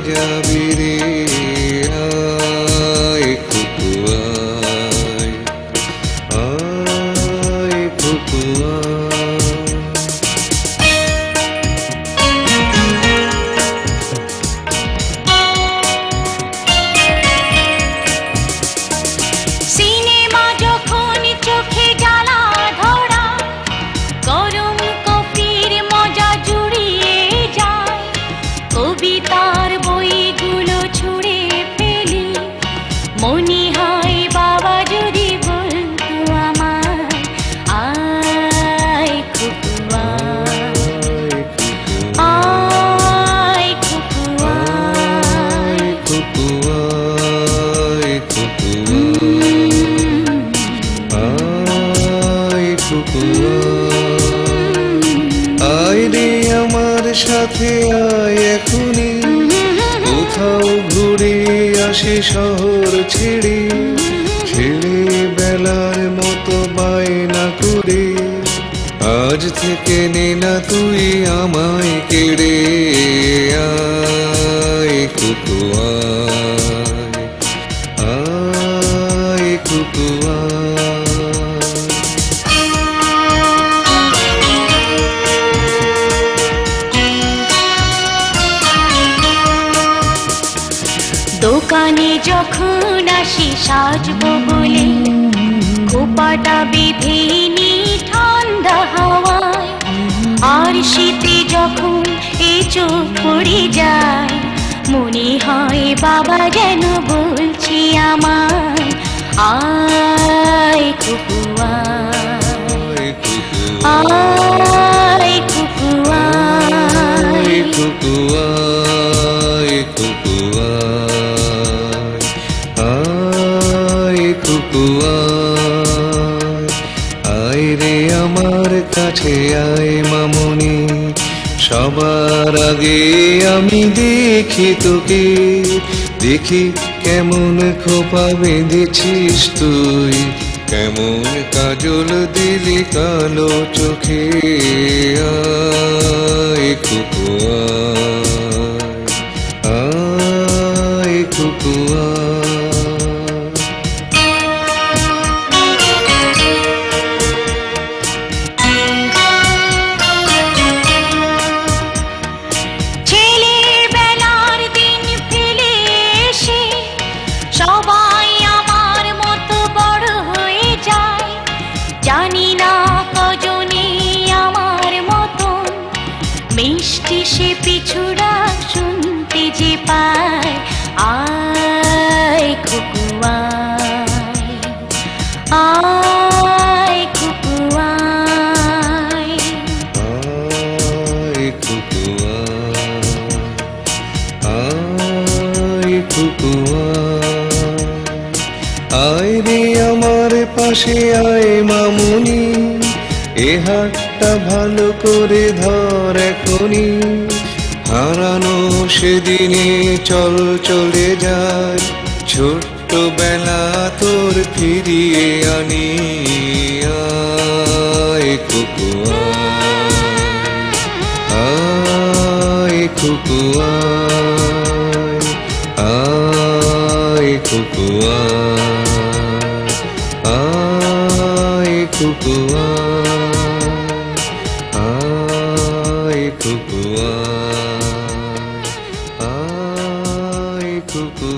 যাবি রে আয় খুকু আয়, আয় খুকু আয়। আয় রে আমার সাথে আয় এখনই, কোথাও ঘুরে আসি শহর ছেড়ে, ছেড়ে বেলার মতো বায়না করে। আজ থেকে নে না তুই আমায় কেড়ে, আয় খুকু আয়, আয় খুকু আয়। দোকানে যখন আসি সাজবো বলে, খোপাটা বেঁধে নি ঠান্ডা হাওয়ায়। আর শীতে যখন এ চোখ পড়ে যায়, মনে হয় বাবা যেন বলছি আমায়, আয় খুকু আয়, আয় খুকু আয়, খুকু আয়, খুকু আয়, খুকু আয়। আয় রে আমার কাছে আয় মামনি, সবার আগে আমি দেখি তোকে, দেখি কেমন খোপা বেঁধেছিস তুই, কেমন কাজল দিলি কালো চোখে, আয় খুকু আয়, আয় খুকু আয়। সবাই আমার মতো বড় হয়ে যায়, জানি না কজনে আমার মতন মিষ্টি সে পিছুড়া শুনতে যে পায়, আয় খুকু আয়, আয় খুকু আয়, আয় খুকু আয়, আয় খুকু আয়। আয় রে আমার পাশে আয় মামুনি, এ হাতটা ভালো করে ধর এখনি, হারানো সেদিনে চল চলে যায়, ছোট্টবেলা তোর ফিরিয়ে আনি, আয় খুকু আয়, আয় খুকু আয়, আয় খুকু আয়, আয় খুকু আয়, আয় খুকু আয়, আয় খুকু